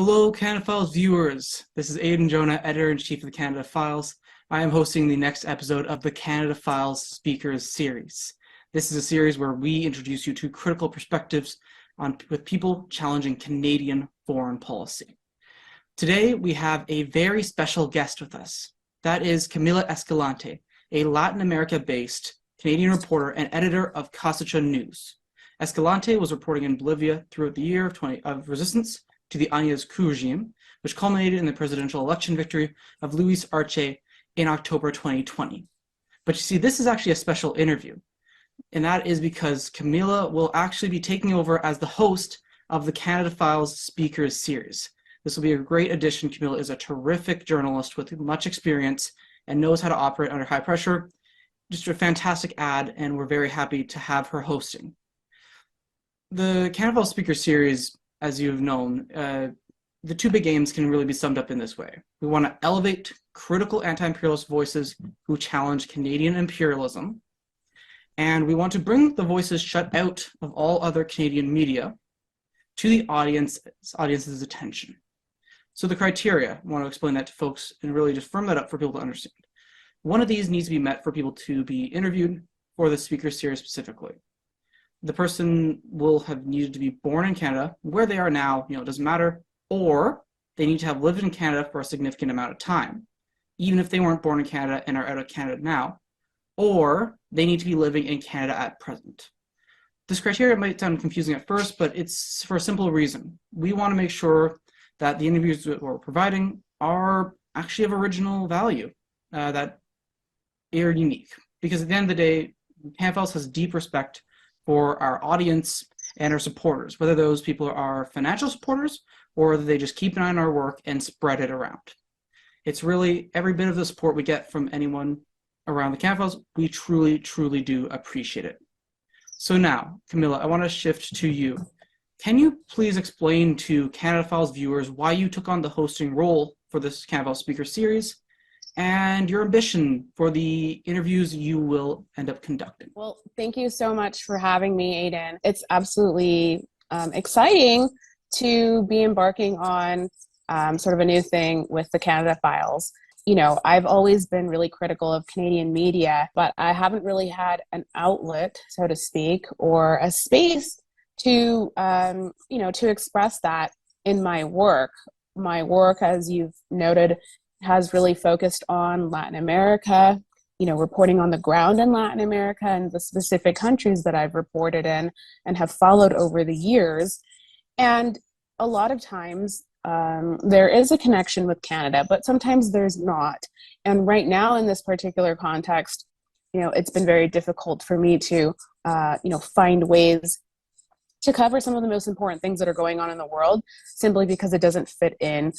Hello, Canada Files viewers. This is Aidan Jonah, Editor-in-Chief of the Canada Files. I am hosting the next episode of the Canada Files Speaker Series. This is a series where we introduce you to critical perspectives with people challenging Canadian foreign policy. Today, we have a very special guest with us. That is Camila Escalante, a Latin America-based Canadian reporter and editor of Kawsachun News. Escalante was reporting in Bolivia throughout the year of resistance to the Añez coup regime, which culminated in the presidential election victory of Luis Arce in October 2020. But you see, this is actually a special interview, and that is because Camila will actually be taking over as the host of the Canada Files Speakers Series. This will be a great addition. Camila is a terrific journalist with much experience and knows how to operate under high pressure. Just a fantastic ad, and we're very happy to have her hosting. The Canada Files Speaker Series, as you've known, the two big aims can really be summed up in this way. We want to elevate critical anti-imperialist voices who challenge Canadian imperialism, and we want to bring the voices shut out of all other Canadian media to the audience's attention. So the criteria, I want to explain that to folks and really just firm that up for people to understand. One of these needs to be met for people to be interviewed for the speaker series specifically. The person will have needed to be born in Canada, where they are now, it doesn't matter, or they need to have lived in Canada for a significant amount of time, even if they weren't born in Canada and are out of Canada now, or they need to be living in Canada at present. This criteria might sound confusing at first, but it's for a simple reason. We want to make sure that the interviews that we're providing are actually of original value, that are unique. Because at the end of the day, Canada Files has deep respect for our audience and our supporters, whether those people are financial supporters or whether they just keep an eye on our work and spread it around. It's really every bit of the support we get from anyone around the Canada Files, we truly, truly do appreciate it. So now, Camila, I want to shift to you. Can you please explain to Canada Files viewers why you took on the hosting role for this Canada Files Speaker Series and your ambition for the interviews you will end up conducting? Well, thank you so much for having me, Aidan. It's absolutely exciting to be embarking on sort of a new thing with the Canada Files. I've always been really critical of Canadian media, but I haven't really had an outlet, so to speak, or a space to, to express that in my work. My work, as you've noted, has really focused on Latin America, reporting on the ground in Latin America and the specific countries that I've reported in and have followed over the years. And a lot of times there is a connection with Canada, but sometimes there's not. And right now in this particular context, it's been very difficult for me to, find ways to cover some of the most important things that are going on in the world, simply because it doesn't fit in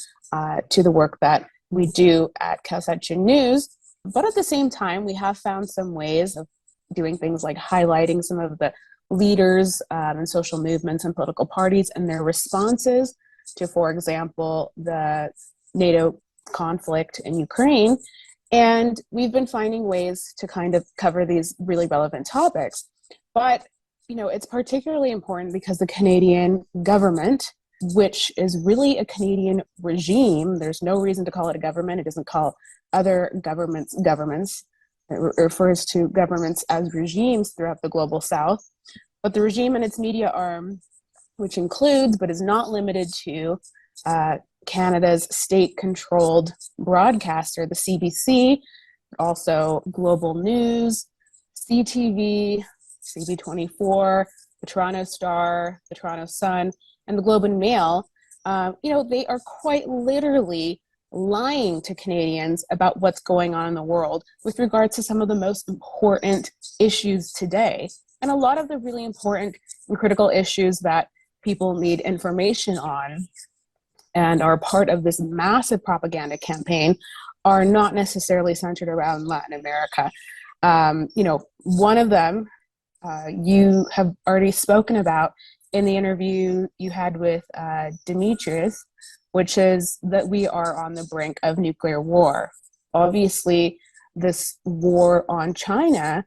to the work that we do at Kawsachun News. But at the same time, we have found some ways of doing things like highlighting some of the leaders and social movements and political parties and their responses to, for example, the NATO conflict in Ukraine. And we've been finding ways to kind of cover these really relevant topics. But, it's particularly important because the Canadian government, which is really a Canadian regime, there's no reason to call it a government. It doesn't call other governments governments. It refers to governments as regimes throughout the global south. But the regime and its media arm, which includes but is not limited to Canada's state-controlled broadcaster, the CBC, also Global News, CTV, CB24, the Toronto Star, the Toronto Sun, and the Globe and Mail, they are quite literally lying to Canadians about what's going on in the world with regards to some of the most important issues today. And a lot of the really important and critical issues that people need information on and are part of this massive propaganda campaign are not necessarily centered around Latin America. One of them you have already spoken about in the interview you had with Demetrius, which is that we are on the brink of nuclear war. Obviously, this war on China,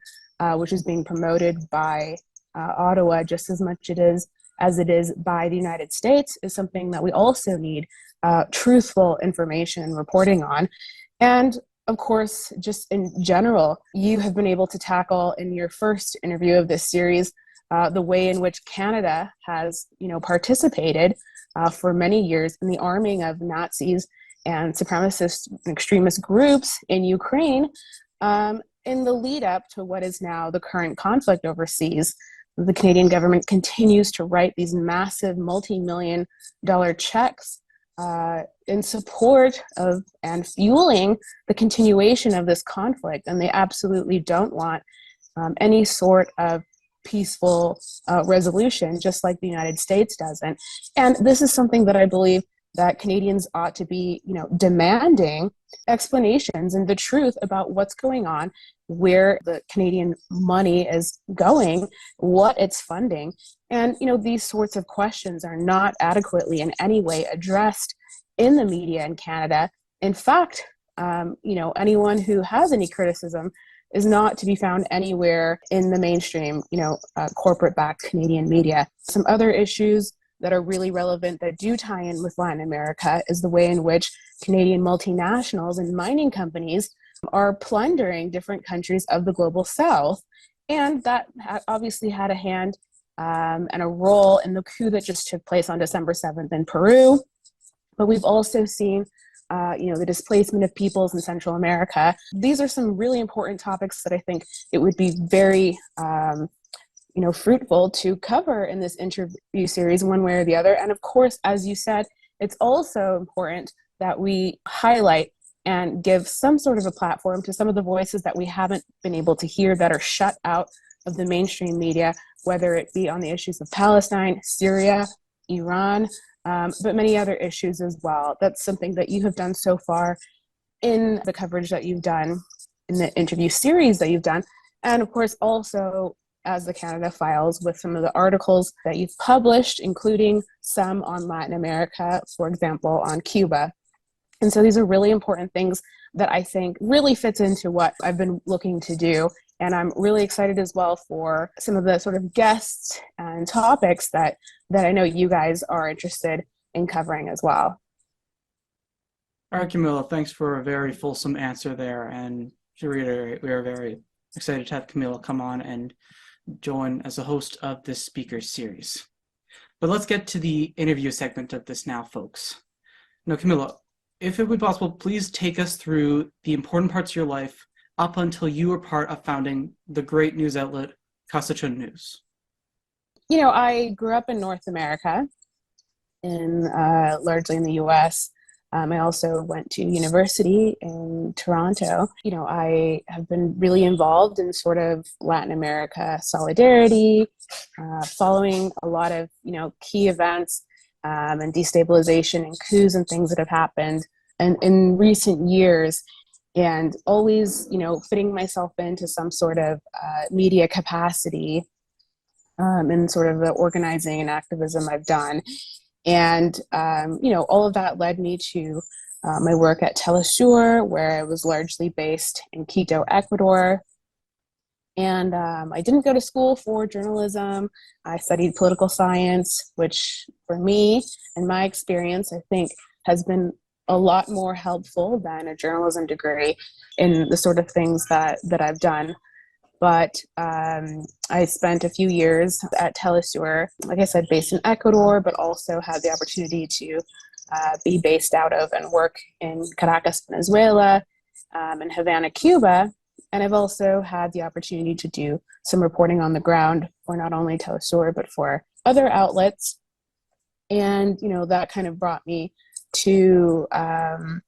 which is being promoted by Ottawa just as much as it is as it is by the United States is something that we also need truthful information and reporting on. And of course, just in general, you have been able to tackle in your first interview of this series the way in which Canada has, participated for many years in the arming of Nazis and supremacist and extremist groups in Ukraine in the lead up to what is now the current conflict overseas. The Canadian government continues to write these massive multi-million-dollar checks in support of and fueling the continuation of this conflict. And they absolutely don't want any sort of peaceful resolution, just like the United States doesn't. And this is something that I believe that Canadians ought to be, demanding explanations and the truth about what's going on, where the Canadian money is going, what it's funding. And, these sorts of questions are not adequately in any way addressed in the media in Canada. In fact, anyone who has any criticism is not to be found anywhere in the mainstream, corporate-backed Canadian media. Some other issues that are really relevant that do tie in with Latin America is the way in which Canadian multinationals and mining companies are plundering different countries of the global south. And that obviously had a hand and a role in the coup that just took place on December 7th in Peru. But we've also seen the displacement of peoples in Central America. These are some really important topics that I think it would be very fruitful to cover in this interview series one way or the other. And of course, as you said, it's also important that we highlight and give some sort of a platform to some of the voices that we haven't been able to hear that are shut out of the mainstream media, whether it be on the issues of Palestine, Syria, Iran, but many other issues as well. That's something that you have done so far in the coverage that you've done, in the interview series that you've done, and of course also as the Canada Files with some of the articles that you've published, including some on Latin America, for example, on Cuba. And so these are really important things that I think really fits into what I've been looking to do. And I'm really excited as well for some of the sort of guests and topics that I know you guys are interested in covering as well. All right, Camila, thanks for a very fulsome answer there. And to reiterate, we are very excited to have Camila come on and join as a host of this speaker series. But let's get to the interview segment of this now, folks. Now, Camila, if it would be possible, please take us through the important parts of your life up until you were part of founding the great news outlet, Kawsachun News. I grew up in North America, largely in the US. I also went to university in Toronto. I have been really involved in sort of Latin America solidarity, following a lot of, key events and destabilization and coups and things that have happened and in recent years, and always, fitting myself into some sort of media capacity in sort of the organizing and activism I've done. And, all of that led me to my work at Telesur, where I was largely based in Quito, Ecuador. And I didn't go to school for journalism. I studied political science, which for me and my experience, I think has been a lot more helpful than a journalism degree in the sort of things that I've done. But I spent a few years at Telesur, like I said, based in Ecuador, but also had the opportunity to be based out of and work in Caracas, Venezuela, and Havana, Cuba. And I've also had the opportunity to do some reporting on the ground for not only Telesur, but for other outlets. And, that kind of brought me to the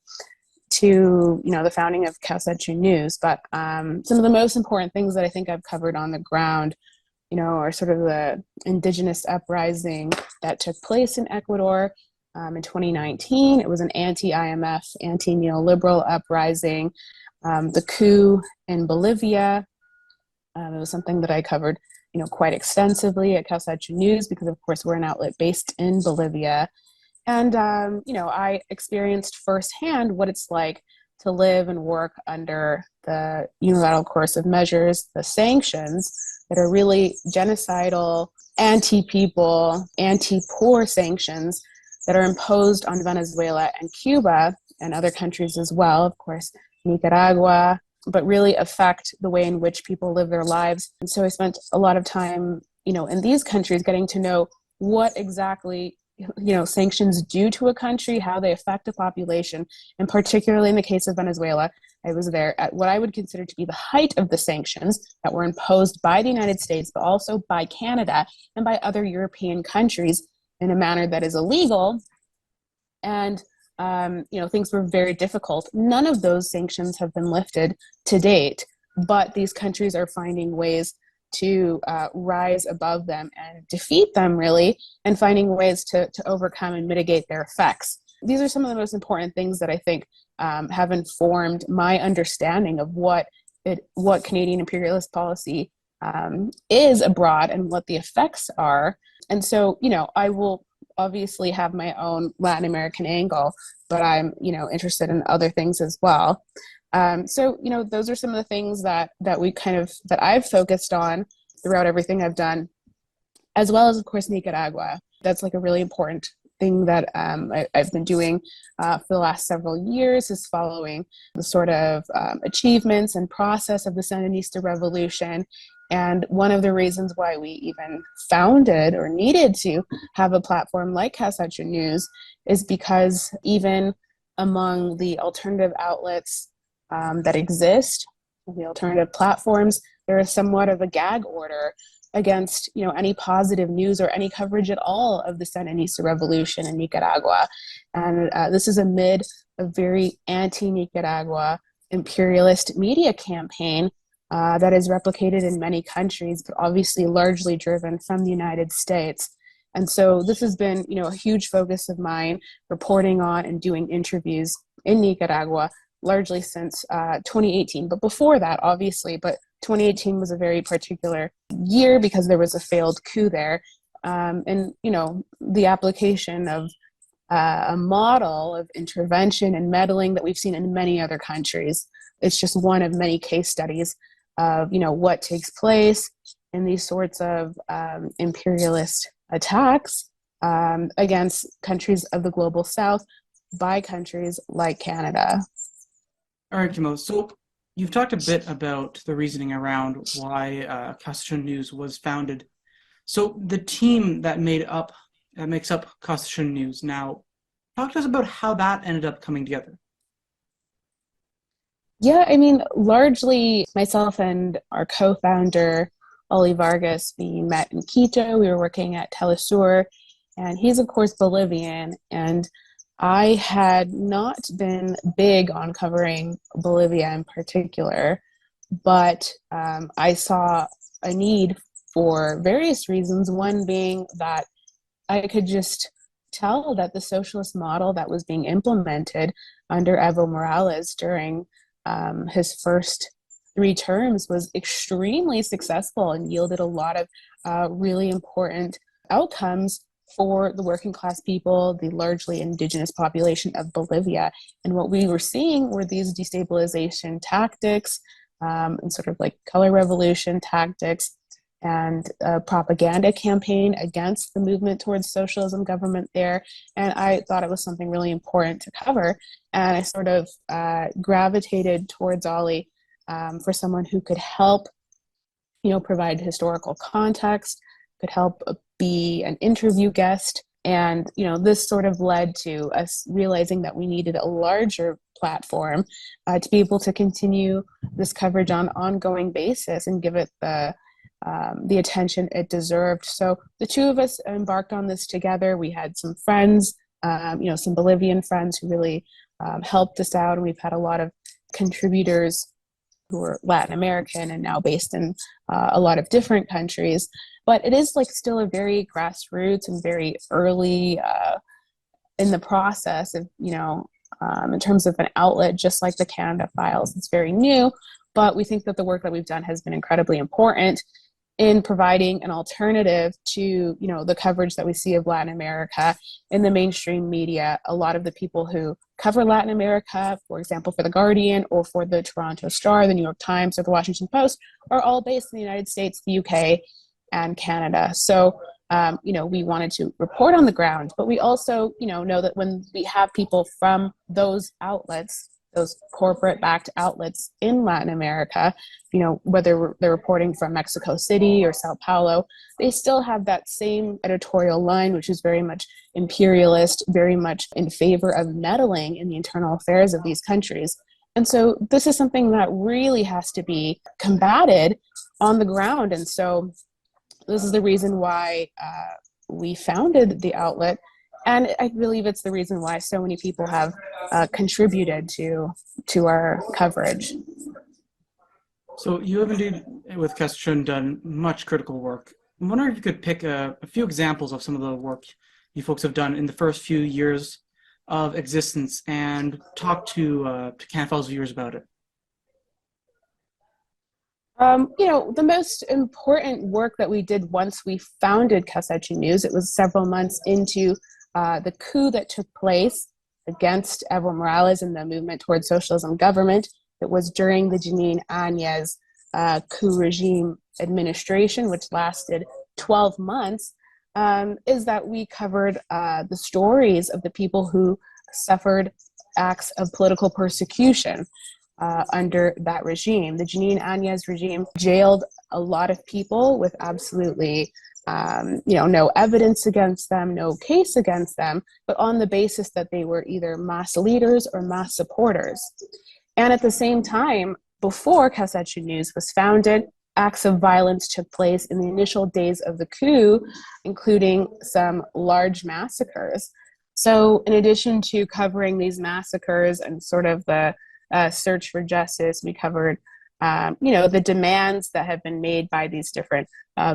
founding of Kawsachun News. But some of the most important things that I think I've covered on the ground, are sort of the indigenous uprising that took place in Ecuador in 2019. It was an anti-IMF, anti-neoliberal uprising. The coup in Bolivia, it was something that I covered, quite extensively at Kawsachun News because, of course, we're an outlet based in Bolivia. And, I experienced firsthand what it's like to live and work under the unilateral coercive measures, the sanctions that are really genocidal anti-people, anti-poor sanctions that are imposed on Venezuela and Cuba and other countries as well, of course, Nicaragua, but really affect the way in which people live their lives. And so I spent a lot of time, in these countries getting to know what exactly, sanctions do to a country, how they affect a population, and particularly in the case of Venezuela, I was there at what I would consider to be the height of the sanctions that were imposed by the United States, but also by Canada and by other European countries in a manner that is illegal. And things were very difficult. None of those sanctions have been lifted to date, but these countries are finding ways to rise above them and defeat them, really, and finding ways to overcome and mitigate their effects. These are some of the most important things that I think have informed my understanding of what Canadian imperialist policy is abroad and what the effects are. And so, I will obviously have my own Latin American angle, but I'm, interested in other things as well. So, those are some of the things that I've focused on throughout everything I've done, as well as, of course, Nicaragua. That's like a really important thing that I've been doing for the last several years, is following the sort of achievements and process of the Sandinista revolution. And one of the reasons why we even founded or needed to have a platform like Kawsachun News is because even among the alternative outlets that exist, the alternative platforms, there is somewhat of a gag order against any positive news or any coverage at all of the Sandinista revolution in Nicaragua. And this is amid a very anti-Nicaragua imperialist media campaign that is replicated in many countries, but obviously largely driven from the United States. And so this has been, a huge focus of mine, reporting on and doing interviews in Nicaragua, largely since 2018. But before that, obviously, but 2018 was a very particular year because there was a failed coup there. And, the application of a model of intervention and meddling that we've seen in many other countries. It's just one of many case studies of what takes place in these sorts of imperialist attacks against countries of the global south by countries like Canada. All right, Jamo. So you've talked a bit about the reasoning around why Kawsachun News was founded. So the team that makes up Kawsachun News now, talk to us about how that ended up coming together. Yeah, largely myself and our co-founder, Oli Vargas, we met in Quito. We were working at Telesur, and he's, of course, Bolivian. And I had not been big on covering Bolivia in particular, but I saw a need for various reasons. One being that I could just tell that the socialist model that was being implemented under Evo Morales during his first 3 terms was extremely successful and yielded a lot of really important outcomes for the working class people, the largely indigenous population of Bolivia. And what we were seeing were these destabilization tactics and sort of like color revolution tactics and a propaganda campaign against the movement towards socialism government there. And I thought it was something really important to cover. And I sort of gravitated towards Ollie for someone who could help, provide historical context, could help be an interview guest. And, this sort of led to us realizing that we needed a larger platform to be able to continue this coverage on an ongoing basis and give it the attention it deserved. So the two of us embarked on this together. We had some friends, some Bolivian friends who really helped us out. And we've had a lot of contributors who are Latin American and now based in a lot of different countries. But it is still a very grassroots and very early in the process of, in terms of an outlet, just like the Canada Files. It's very new, but we think that the work that we've done has been incredibly important in providing an alternative to, the coverage that we see of Latin America in the mainstream media. A lot of the people who cover Latin America, for example, for The Guardian or for the Toronto Star, the New York Times, or the Washington Post, are all based in the United States, the UK, and Canada. So, we wanted to report on the ground, but we also, know that when we have people from those outlets, those corporate-backed outlets in Latin America, whether they're reporting from Mexico City or Sao Paulo, they still have that same editorial line, which is very much imperialist, very much in favor of meddling in the internal affairs of these countries. And so this is something that really has to be combated on the ground. And so this is the reason why we founded the outlet. And I believe it's the reason why so many people have contributed to our coverage. So you have indeed, with Kawsachun, done much critical work. I'm wondering if you could pick a few examples of some of the work you folks have done in the first few years of existence and talk to Canada Files viewers about it. The most important work that we did once we founded Kawsachun News, it was several months into the coup that took place against Evo Morales and the movement towards socialism government. It was during the Janine Añez coup regime administration, which lasted 12 months, is that we covered the stories of the people who suffered acts of political persecution under that regime. The Janine Añez regime jailed a lot of people with absolutely no evidence against them, no case against them, but on the basis that they were either mass leaders or mass supporters. And at the same time, before Kawsachun News was founded, acts of violence took place in the initial days of the coup, including some large massacres. So in addition to covering these massacres and sort of the search for justice, we covered the demands that have been made by these different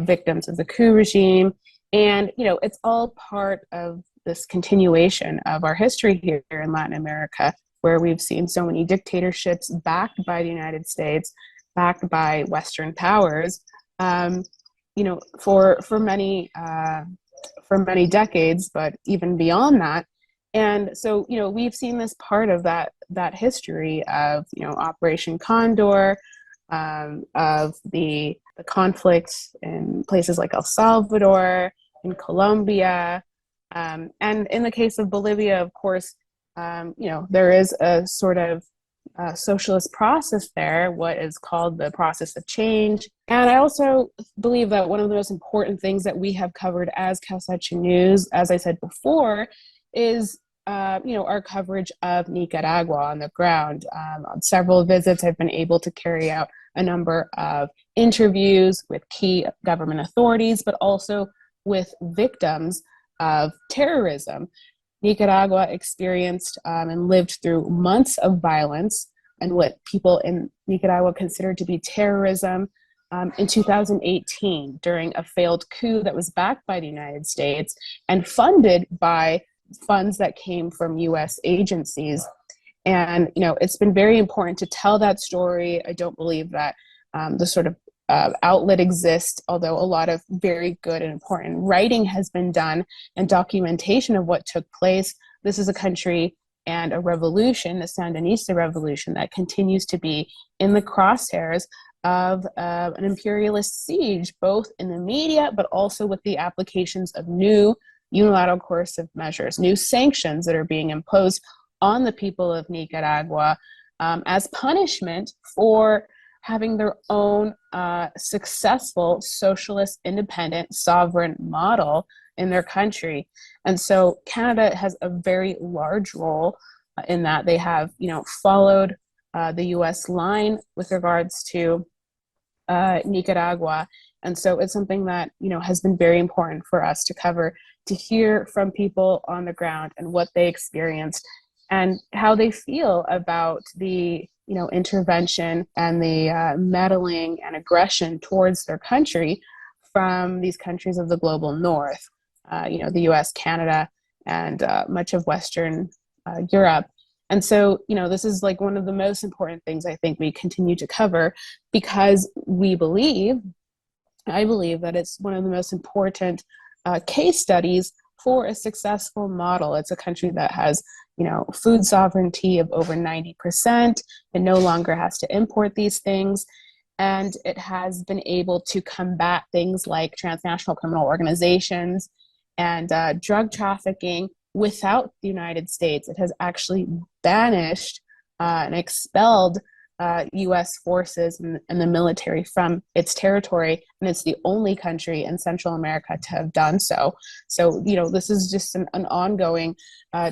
victims of the coup regime. And, it's all part of this continuation of our history here in Latin America, where we've seen so many dictatorships backed by the United States, backed by Western powers, for many decades, but even beyond that. And so, we've seen this part of that history of, Operation Condor, of the conflicts in places like El Salvador, in Colombia, and in the case of Bolivia, of course, there is a sort of socialist process there, what is called the process of change. And I also believe that one of the most important things that we have covered as Kawsachun News, as I said before, is our coverage of Nicaragua on the ground. On several visits, I've been able to carry out a number of interviews with key government authorities, but also with victims of terrorism. Nicaragua experienced and lived through months of violence and what people in Nicaragua considered to be terrorism in 2018 during a failed coup that was backed by the United States and funded by funds that came from US agencies. And, it's been very important to tell that story. I don't believe that the sort of outlet exists, although a lot of very good and important writing has been done and documentation of what took place. This is a country and a revolution, the Sandinista revolution, that continues to be in the crosshairs of an imperialist siege, both in the media, but also with the applications of new unilateral coercive measures, new sanctions that are being imposed on the people of Nicaragua as punishment for having their own successful socialist, independent, sovereign model in their country. And so Canada has a very large role in that. They have, followed the US line with regards to Nicaragua. And so it's something that, has been very important for us to cover, to hear from people on the ground and what they experienced and how they feel about the intervention and the meddling and aggression towards their country from these countries of the global north, the US, Canada, and much of Western Europe. And so, this is like one of the most important things I think we continue to cover, because I believe that it's one of the most important case studies for a successful model. It's a country that has food sovereignty of over 90%. It no longer has to import these things. and it has been able to combat things like transnational criminal organizations and drug trafficking without the United States. It has actually banished and expelled U.S. forces and the military from its territory, and it's the only country in Central America to have done so. So, this is just an ongoing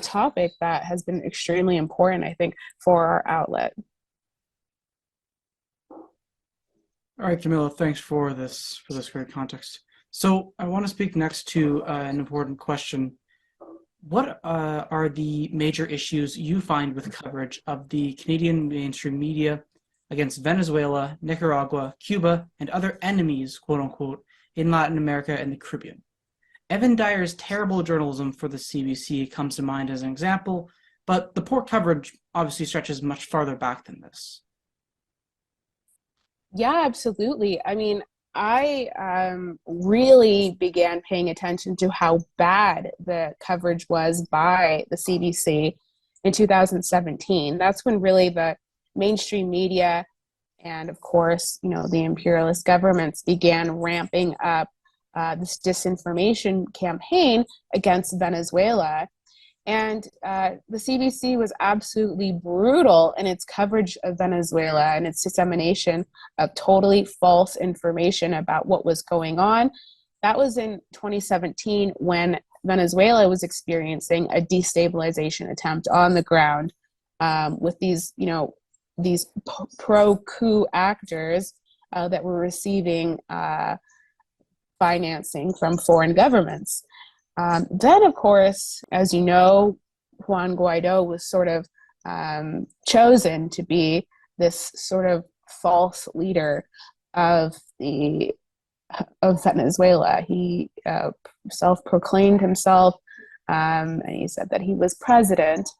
topic that has been extremely important, I think, for our outlet. All right, Camila, thanks for this great context. So I want to speak next to an important question. What are the major issues you find with coverage of the Canadian mainstream media against Venezuela, Nicaragua, Cuba, and other enemies, quote unquote, in Latin America and the Caribbean? Evan Dyer's terrible journalism for the CBC comes to mind as an example, but the poor coverage obviously stretches much farther back than this. Yeah, absolutely. I mean, I really began paying attention to how bad the coverage was by the CBC in 2017. That's when really the mainstream media and, of course, the imperialist governments began ramping up this disinformation campaign against Venezuela. And the CBC was absolutely brutal in its coverage of Venezuela and its dissemination of totally false information about what was going on. That was in 2017 when Venezuela was experiencing a destabilization attempt on the ground with these pro-coup actors that were receiving financing from foreign governments. Then, of course, as you know, Juan Guaido was sort of chosen to be this sort of false leader of Venezuela. He self-proclaimed himself, and he said that he was president.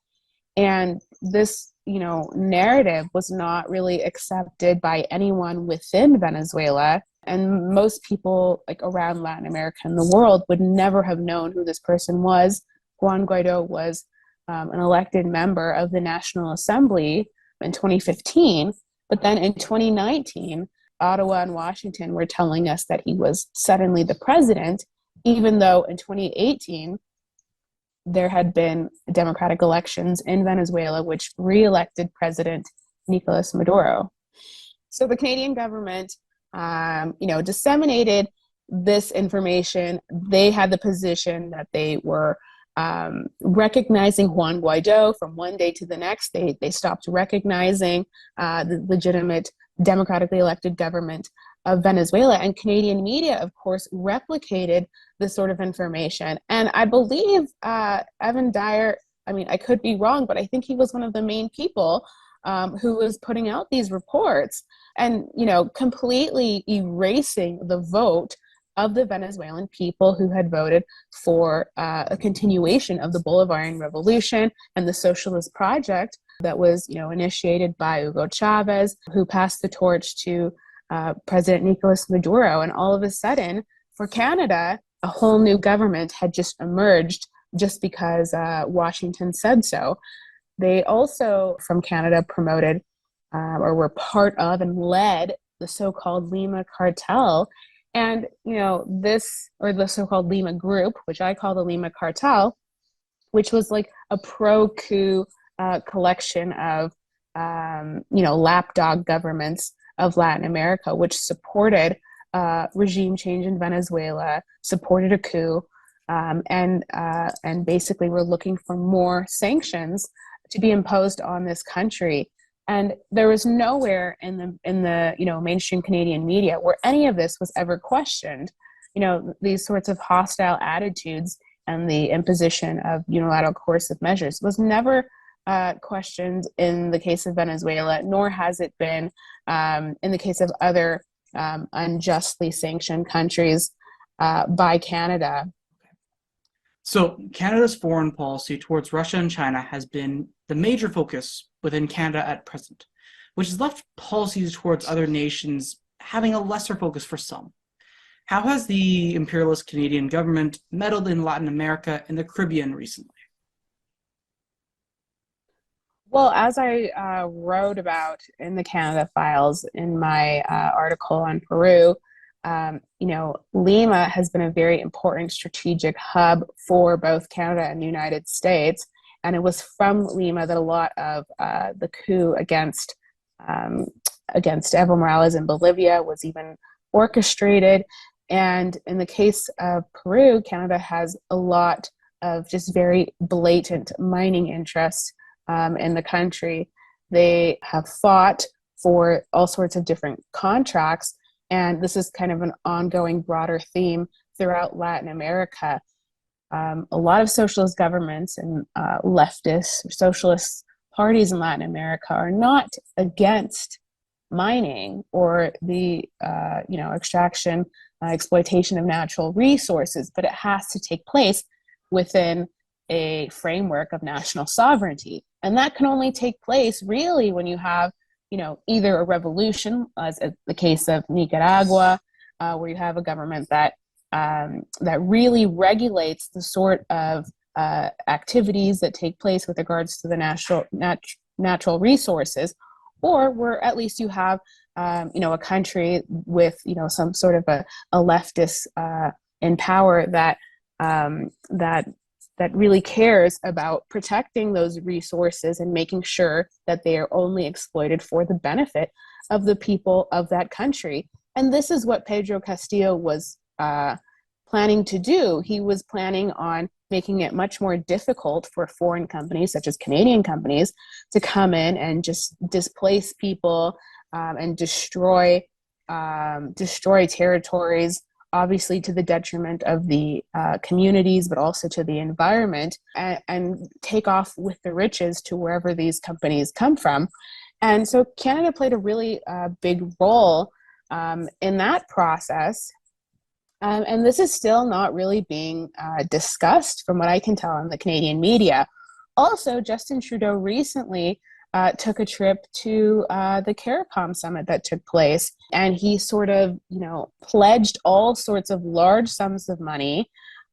And this, narrative was not really accepted by anyone within Venezuela. And most people around Latin America and the world would never have known who this person was. Juan Guaido was an elected member of the National Assembly in 2015. But then in 2019, Ottawa and Washington were telling us that he was suddenly the president, even though in 2018, there had been democratic elections in Venezuela, which re-elected President Nicolas Maduro. So the Canadian government disseminated this information. They had the position that they were recognizing Juan Guaido from one day to the next. They stopped recognizing the legitimate democratically elected government of Venezuela. And Canadian media, of course, replicated this sort of information. And I believe Evan Dyer, I could be wrong, but I think he was one of the main people who was putting out these reports and, completely erasing the vote of the Venezuelan people who had voted for a continuation of the Bolivarian Revolution and the socialist project that was, initiated by Hugo Chavez, who passed the torch to President Nicolas Maduro. And all of a sudden, for Canada, a whole new government had just emerged just because Washington said so. They also, from Canada, promoted or were part of and led the so-called Lima cartel. And, the so-called Lima group, which I call the Lima cartel, which was like a pro-coup collection of, lapdog governments of Latin America, which supported regime change in Venezuela, supported a coup, and basically were looking for more sanctions to be imposed on this country. And there was nowhere in the mainstream Canadian media where any of this was ever questioned. These sorts of hostile attitudes and the imposition of unilateral coercive measures was never questioned in the case of Venezuela, nor has it been in the case of other unjustly sanctioned countries by Canada. So Canada's foreign policy towards Russia and China has been the major focus within Canada at present, which has left policies towards other nations having a lesser focus for some. How has the imperialist Canadian government meddled in Latin America and the Caribbean recently? Well, as I wrote about in the Canada Files in my article on Peru, Lima has been a very important strategic hub for both Canada and the United States. And it was from Lima that a lot of the coup um, against Evo Morales in Bolivia was even orchestrated. And in the case of Peru, Canada has a lot of just very blatant mining interests in the country. They have fought for all sorts of different contracts, and this is kind of an ongoing broader theme throughout Latin America. A lot of socialist governments and leftist or socialist parties in Latin America are not against mining or the extraction, exploitation of natural resources, but it has to take place within a framework of national sovereignty. And that can only take place really when you have, either a revolution, as in the case of Nicaragua, where you have a government that really regulates the sort of activities that take place with regards to the natural resources, or where at least you have, a country with, some sort of a leftist in power that really cares about protecting those resources and making sure that they are only exploited for the benefit of the people of that country. And this is what Pedro Castillo was planning to do. He was planning on making it much more difficult for foreign companies, such as Canadian companies, to come in and just displace people and destroy territories, obviously to the detriment of the communities, but also to the environment, and take off with the riches to wherever these companies come from. And so Canada played a really big role in that process. And this is still not really being discussed from what I can tell in the Canadian media. Also, Justin Trudeau recently took a trip to the CARICOM summit that took place, and he sort of, pledged all sorts of large sums of money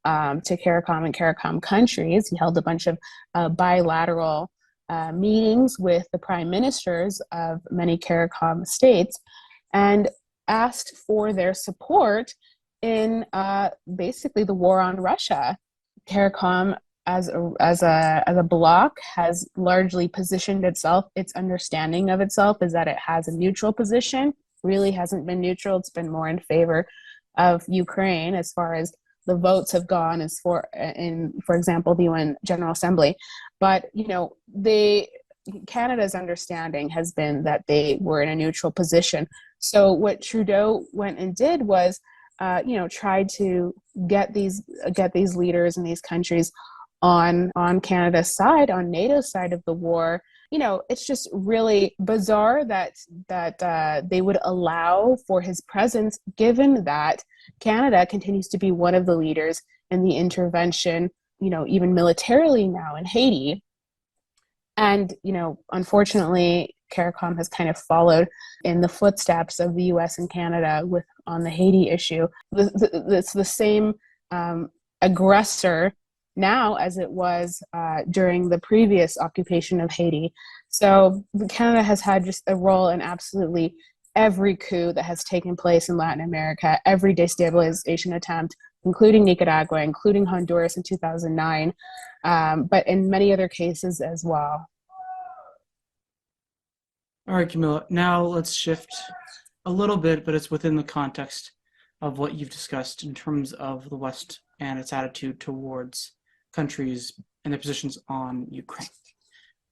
to CARICOM and CARICOM countries. He held a bunch of bilateral meetings with the prime ministers of many CARICOM states and asked for their support in basically the war on Russia. CARICOM as a bloc has largely positioned itself. Its understanding of itself is that it has a neutral position. Really hasn't been neutral. It's been more in favor of Ukraine as far as the votes have gone, as for example, the UN General Assembly. But Canada's understanding has been that they were in a neutral position. So what Trudeau went and did was tried to get these leaders in these countries on Canada's side, on NATO's side of the war. It's just really bizarre that they would allow for his presence, given that Canada continues to be one of the leaders in the intervention, even militarily now in Haiti. And, unfortunately, CARICOM has kind of followed in the footsteps of the US and Canada on the Haiti issue. It's the same aggressor now as it was during the previous occupation of Haiti. So Canada has had just a role in absolutely every coup that has taken place in Latin America, every destabilization attempt, including Nicaragua, including Honduras in 2009, but in many other cases as well. All right, Camila, now let's shift a little bit, but it's within the context of what you've discussed in terms of the West and its attitude towards countries and their positions on Ukraine.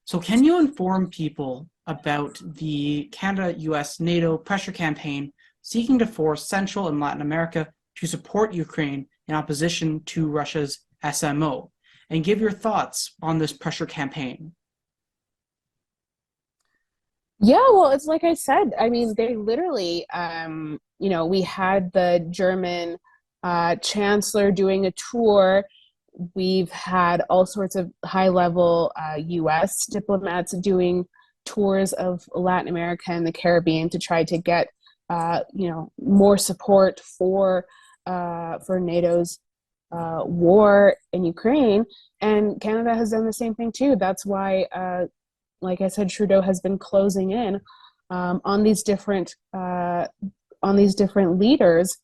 So can you inform people about the Canada-US-NATO pressure campaign seeking to force Central and Latin America to support Ukraine in opposition to Russia's SMO, and give your thoughts on this pressure campaign? Yeah, well, it's like I said. I mean, they literally, we had the German chancellor doing a tour. We've had all sorts of high-level U.S. diplomats doing tours of Latin America and the Caribbean to try to get, more support for NATO's war in Ukraine. And Canada has done the same thing too. That's why like I said, Trudeau has been closing in on these different leaders,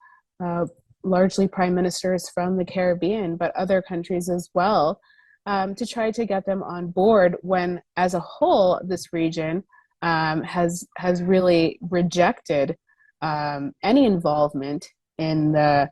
largely prime ministers from the Caribbean, but other countries as well, to try to get them on board when, as a whole, this region has really rejected any involvement in the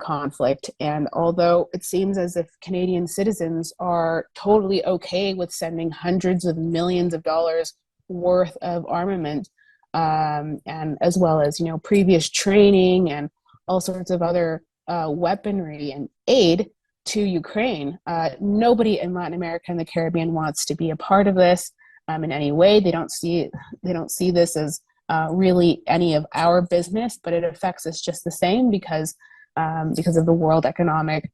conflict. And although it seems as if Canadian citizens are totally okay with sending hundreds of millions of dollars worth of armament, and as well as, you know, previous training and all sorts of other weaponry and aid to Ukraine, nobody in Latin America and the Caribbean wants to be a part of this in any way. They don't see this as really any of our business, but it affects us just the same because of the world economic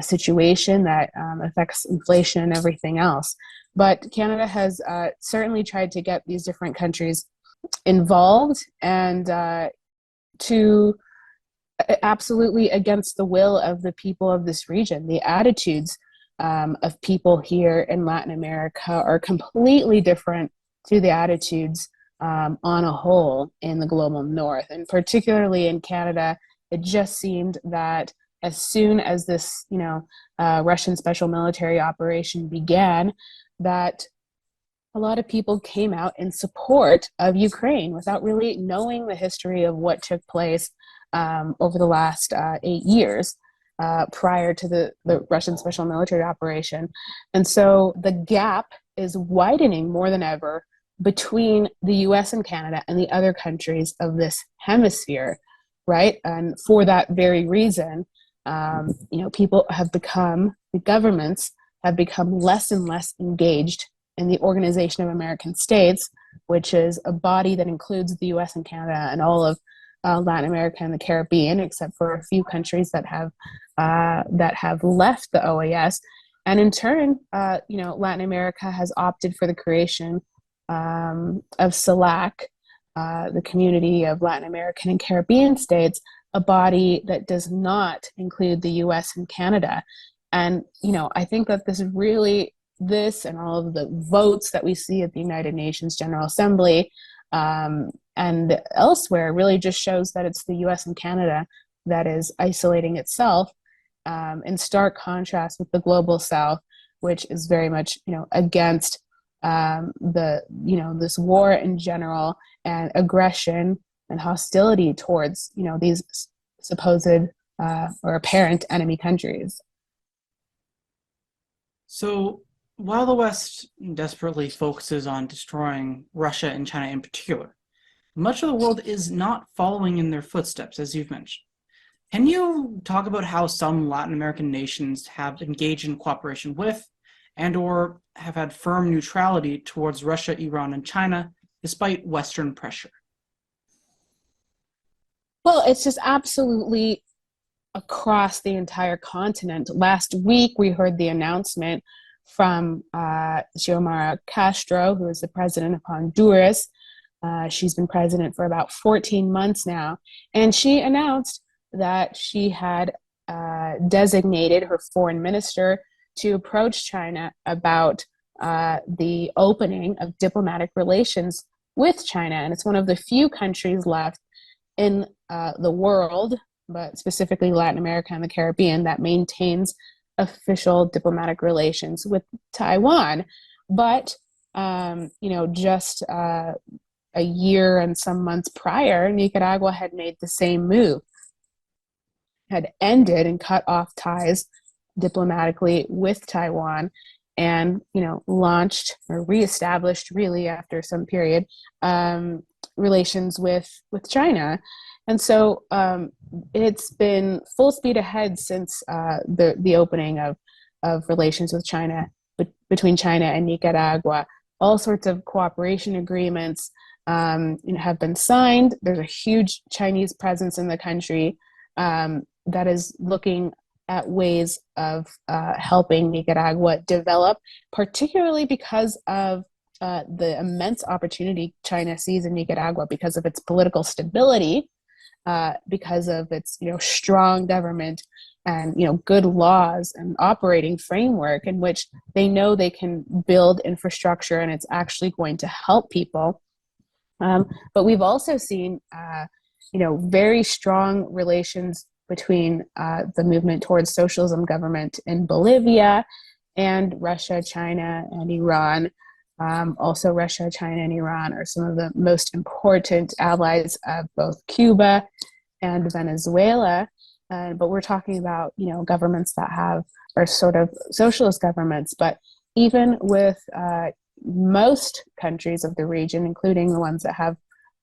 situation that affects inflation and everything else. But Canada has certainly tried to get these different countries involved, and to absolutely against the will of the people of this region. The attitudes of people here in Latin America are completely different to the attitudes on a whole in the global north, and particularly in Canada. It just seemed that as soon as this, Russian special military operation began, that a lot of people came out in support of Ukraine without really knowing the history of what took place over the last 8 years prior to the Russian special military operation. And so the gap is widening more than ever between the US and Canada and the other countries of this hemisphere, right? And for that very reason, the governments have become less and less engaged in the Organization of American States, which is a body that includes the US and Canada and all of Latin America and the Caribbean, except for a few countries that have left the OAS. And in turn, Latin America has opted for the creation of CELAC, the Community of Latin American and Caribbean States, a body that does not include the US and Canada. And, I think that this and all of the votes that we see at the United Nations General Assembly and elsewhere really just shows that it's the US and Canada that is isolating itself, in stark contrast with the global South, which is very much, against this war in general and aggression and hostility towards, these supposed or apparent enemy countries. So while the West desperately focuses on destroying Russia and China in particular, much of the world is not following in their footsteps, as you've mentioned. Can you talk about how some Latin American nations have engaged in cooperation with and or have had firm neutrality towards Russia, Iran, and China despite Western pressure? Well, it's just absolutely across the entire continent. Last week, we heard the announcement from Xiomara Castro, who is the president of Honduras. She's been president for about 14 months now, and she announced that she had designated her foreign minister to approach China about the opening of diplomatic relations with China. And it's one of the few countries left in the world, but specifically Latin America and the Caribbean, that maintains official diplomatic relations with Taiwan. But, just a year and some months prior, Nicaragua had made the same move, had ended and cut off ties diplomatically with Taiwan, and launched or reestablished, really after some period, relations with China. And so it's been full speed ahead since the opening of relations with China, between China and Nicaragua. All sorts of cooperation agreements have been signed. There's a huge Chinese presence in the country that is looking at ways of helping Nicaragua develop, particularly because of the immense opportunity China sees in Nicaragua because of its political stability, because of its strong government, and good laws and operating framework in which they know they can build infrastructure and it's actually going to help people. But we've also seen very strong relations between the movement towards socialism government in Bolivia and Russia, China, and Iran. Also, Russia, China, and Iran are some of the most important allies of both Cuba and Venezuela. But we're talking about, governments that are sort of socialist governments. But even with most countries of the region, including the ones that have,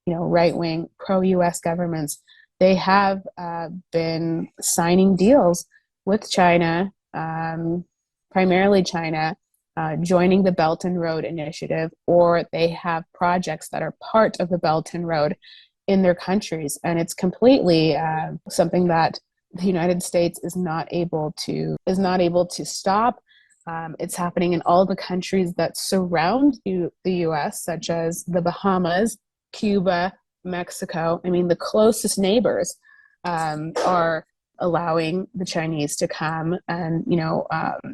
right-wing pro-US governments, they have been signing deals with China, primarily China, joining the Belt and Road Initiative, or they have projects that are part of the Belt and Road in their countries. And it's completely something that the United States is not able to stop. It's happening in all the countries that surround the US, such as the Bahamas, Cuba, Mexico. I mean, the closest neighbors are allowing the Chinese to come and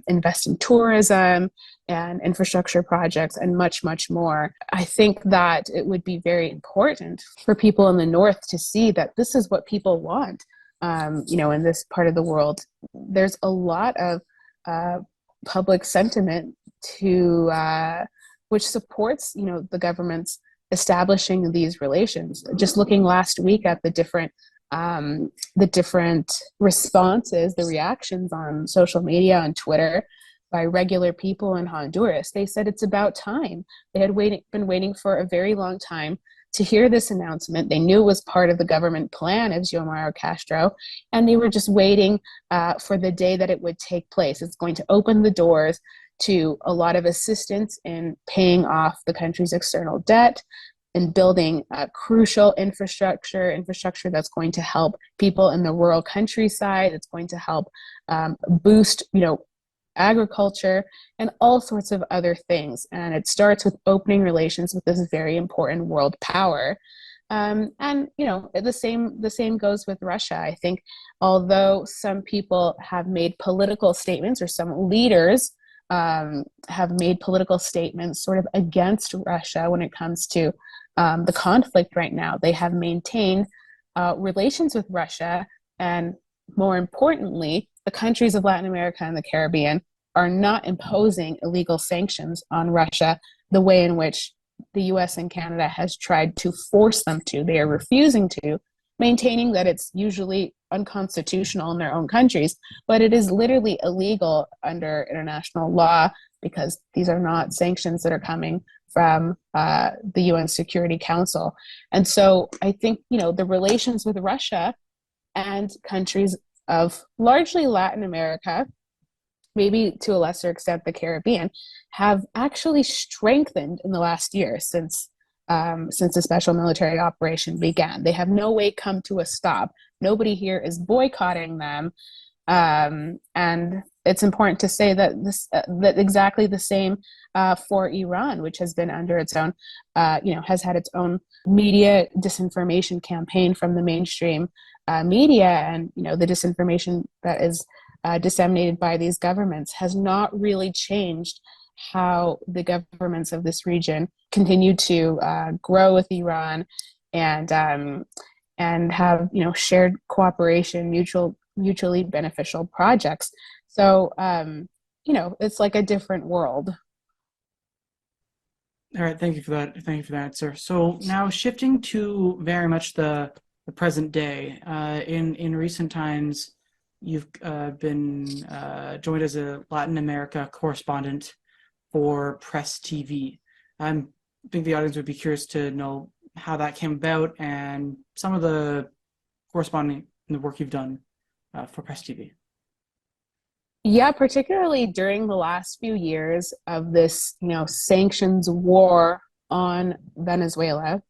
invest in tourism and infrastructure projects and much, much more. I think that it would be very important for people in the North to see that this is what people want. In this part of the world, there's a lot of public sentiment which supports the government's establishing these relations. Just looking last week at the different responses, the reactions on social media, on Twitter, by regular people in Honduras, they said it's about time. They had been waiting for a very long time to hear this announcement. They knew it was part of the government plan of Xiomara Castro, and they were just waiting for the day that it would take place. It's going to open the doors to a lot of assistance in paying off the country's external debt and building crucial infrastructure that's going to help people in the rural countryside. It's going to help boost, agriculture and all sorts of other things. And it starts with opening relations with this very important world power. And the same goes with Russia. I think although some people have made political statements, or some leaders have made political statements sort of against Russia when it comes to the conflict right now, they have maintained relations with Russia. And more importantly, the countries of Latin America and the Caribbean are not imposing illegal sanctions on Russia the way in which the US and Canada has tried to force them to. They are refusing to, maintaining that it's usually unconstitutional in their own countries, but it is literally illegal under international law, because these are not sanctions that are coming from the UN Security Council. And so I think, the relations with Russia and countries of largely Latin America, maybe to a lesser extent the Caribbean, have actually strengthened in the last year since the special military operation began. They have no way come to a stop. Nobody here is boycotting them. And it's important to say that that exactly the same for Iran, which has been under its own, has had its own media disinformation campaign from the mainstream media, and the disinformation that is disseminated by these governments has not really changed how the governments of this region continue to grow with Iran and have shared cooperation, mutually beneficial projects. So it's like a different world. All right, thank you for that. Thank you for that answer. So now shifting to very much the present day. In recent times, you've been joined as a Latin America correspondent for Press TV. I think the audience would be curious to know how that came about and some of the corresponding and the work you've done for Press TV. Yeah, particularly during the last few years of this, sanctions war on Venezuela,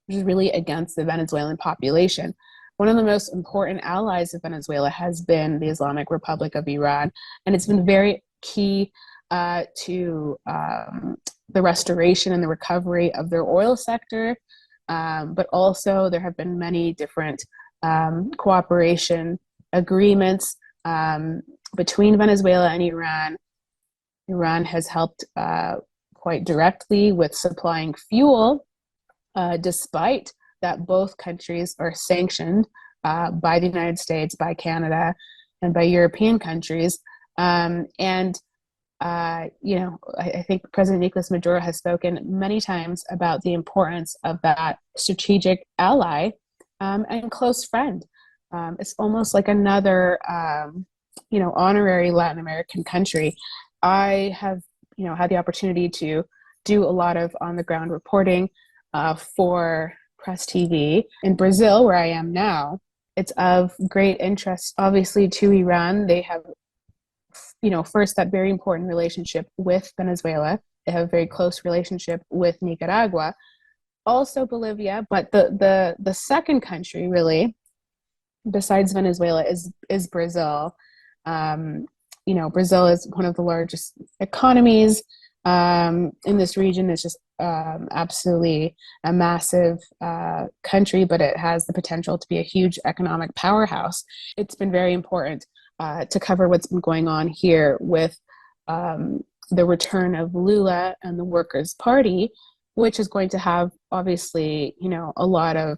which is really against the Venezuelan population. One of the most important allies of Venezuela has been the Islamic Republic of Iran, and it's been very key to the restoration and the recovery of their oil sector, but also there have been many different cooperation agreements between Venezuela and Iran. Iran has helped quite directly with supplying fuel, despite that both countries are sanctioned by the United States, by Canada, and by European countries. I think President Nicolas Maduro has spoken many times about the importance of that strategic ally and close friend. It's almost like another, honorary Latin American country. I have, had the opportunity to do a lot of on-the-ground reporting for Press TV in Brazil, where I am now. It's of great interest, obviously, to Iran. They have, first, that very important relationship with Venezuela. They have a very close relationship with Nicaragua, also Bolivia. But the second country, really, besides Venezuela, is Brazil. Brazil is one of the largest economies in this region. It's just absolutely a massive country, but it has the potential to be a huge economic powerhouse. It's been very important to cover what's been going on here with the return of Lula and the Workers' Party, which is going to have, obviously, a lot of,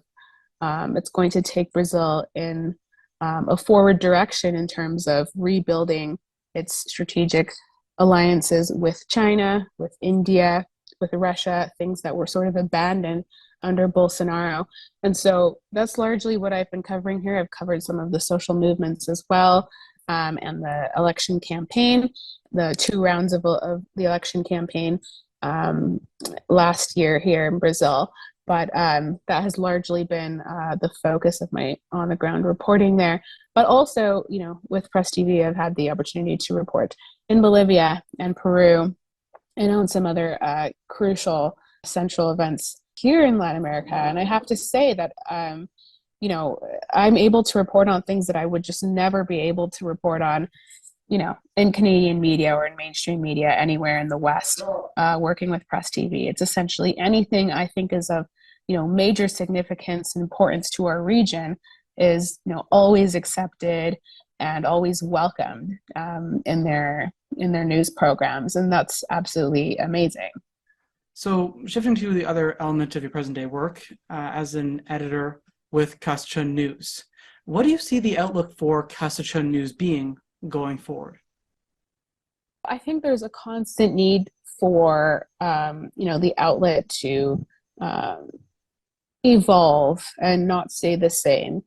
it's going to take Brazil in a forward direction in terms of rebuilding its strategic alliances with China, with India, with Russia, things that were sort of abandoned under Bolsonaro. And so that's largely what I've been covering here. I've covered some of the social movements as well, and the election campaign, the 2 rounds of the election campaign last year here in Brazil. But that has largely been the focus of my on-the-ground reporting there. But also, with Press TV, I've had the opportunity to report in Bolivia and Peru, and on some other crucial central events here in Latin America. And I have to say that, I'm able to report on things that I would just never be able to report on, in Canadian media or in mainstream media anywhere in the West, working with Press TV. It's essentially anything I think is of, major significance and importance to our region is, always accepted and always welcomed in their news programs. And that's absolutely amazing. So shifting to the other element of your present day work as an editor with Kawsachun News, what do you see the outlook for Kawsachun News being going forward? I think there's a constant need for, the outlet to evolve and not stay the same.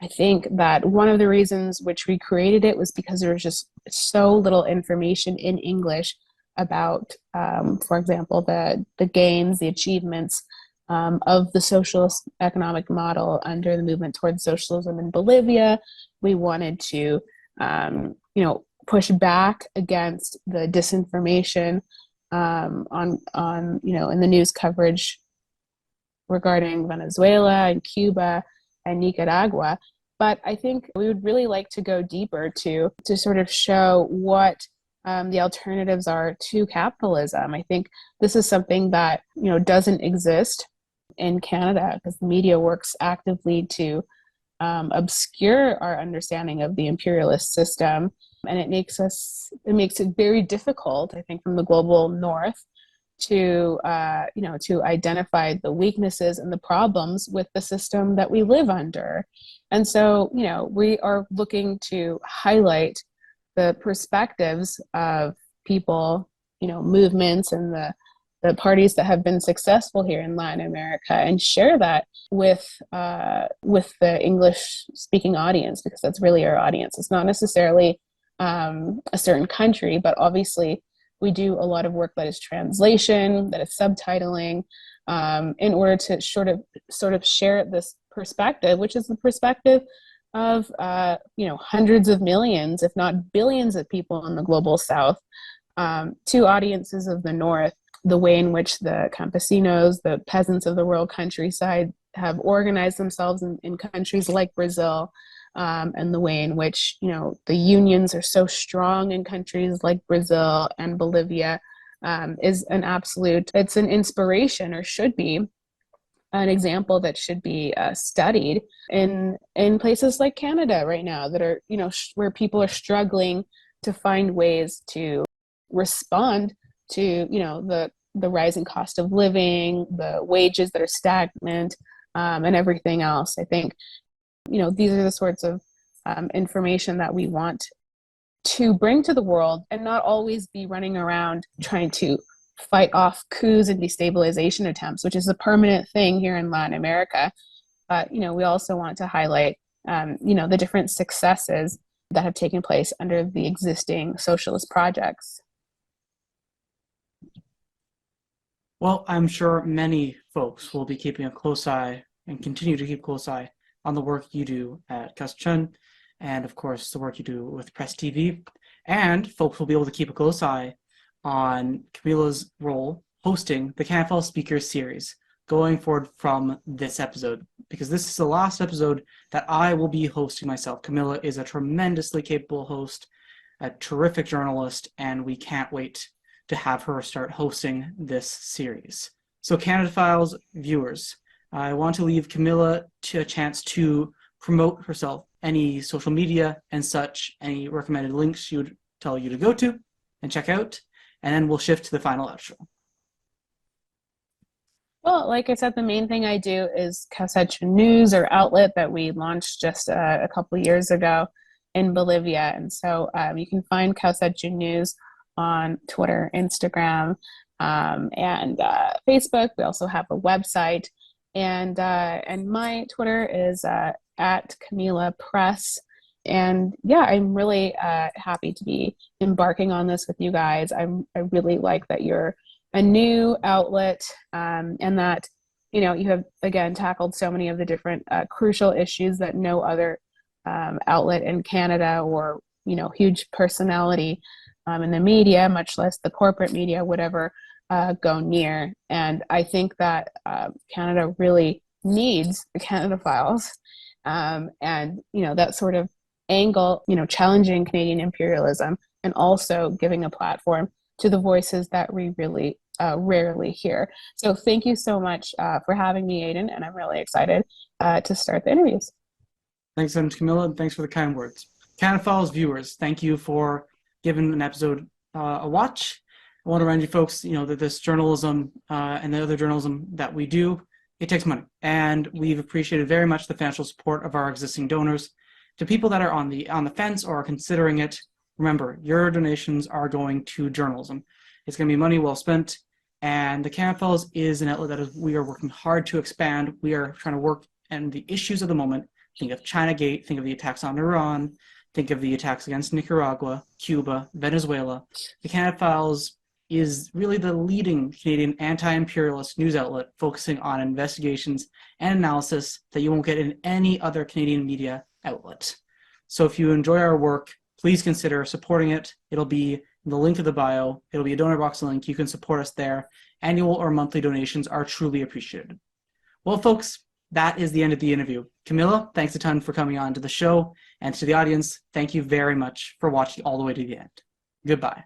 I think that one of the reasons which we created it was because there was just so little information in English about, for example, the gains, the achievements of the socialist economic model under the movement towards socialism in Bolivia. We wanted to, push back against the disinformation in the news coverage regarding Venezuela and Cuba and Nicaragua. But I think we would really like to go deeper to sort of show what the alternatives are to capitalism. I think this is something that, doesn't exist in Canada, because the media works actively to obscure our understanding of the imperialist system. And it makes it very difficult, I think, from the global north to identify the weaknesses and the problems with the system that we live under. And so, we are looking to highlight the perspectives of people, movements, and the parties that have been successful here in Latin America, and share that with the English-speaking audience, because that's really our audience. It's not necessarily a certain country, but obviously we do a lot of work that is translation, that is subtitling, in order to sort of share this perspective, which is the perspective of hundreds of millions, if not billions, of people in the global South, to audiences of the North. The way in which the campesinos, the peasants of the rural countryside, have organized themselves in countries like Brazil, and the way in which the unions are so strong in countries like Brazil and Bolivia, is it's an inspiration, or should be, an example that should be studied in places like Canada right now that are, where people are struggling to find ways to respond to, the rising cost of living, the wages that are stagnant, and everything else. I think, these are the sorts of information that we want to bring to the world and not always be running around trying to fight off coups and destabilization attempts, which is a permanent thing here in Latin America. But, we also want to highlight, the different successes that have taken place under the existing socialist projects. Well, I'm sure many folks will be keeping a close eye and continue to keep a close eye on the work you do at Kawsachun, and of course the work you do with Press TV. And folks will be able to keep a close eye on Camila's role hosting the TCF Speaker Series going forward from this episode, because this is the last episode that I will be hosting myself. Camila is a tremendously capable host, a terrific journalist, and we can't wait to have her start hosting this series. So Canada Files viewers, I want to leave Camila to a chance to promote herself, any social media and such, any recommended links she would tell you to go to and check out, and then we'll shift to the final outro. Well, like I said, the main thing I do is Kawsachun News, or outlet that we launched just a couple of years ago in Bolivia. And so you can find Kawsachun News on Twitter, Instagram, and Facebook. We also have a website, and my Twitter is at Camila Press. And yeah, I'm really happy to be embarking on this with you guys. I really like that you're a new outlet, and that you have again tackled so many of the different crucial issues that no other outlet in Canada, or huge personality in the media, much less the corporate media, would ever go near. And I think that Canada really needs the Canada Files, and that sort of angle, challenging Canadian imperialism and also giving a platform to the voices that we really rarely hear. So thank you so much for having me, Aiden, and I'm really excited to start the interviews. Thanks so much, Camila, and thanks for the kind words. Canada Files viewers, thank you for giving an episode a watch. I want to remind you folks, that this journalism and the other journalism that we do, it takes money, and we've appreciated very much the financial support of our existing donors. To people that are on the fence or are considering it, remember, your donations are going to journalism. It's going to be money well spent, and the Canada Files is an outlet that we are working hard to expand. We are trying to work on the issues of the moment. Think of China Gate, think of the attacks on Iran, think of the attacks against Nicaragua, Cuba, Venezuela. The Canada Files is really the leading Canadian anti-imperialist news outlet focusing on investigations and analysis that you won't get in any other Canadian media outlet. So if you enjoy our work, please consider supporting it. It'll be in the link of the bio. It'll be a donor box link. You can support us there. Annual or monthly donations are truly appreciated. Well, folks, that is the end of the interview. Camila, thanks a ton for coming on to the show. And to the audience, thank you very much for watching all the way to the end. Goodbye.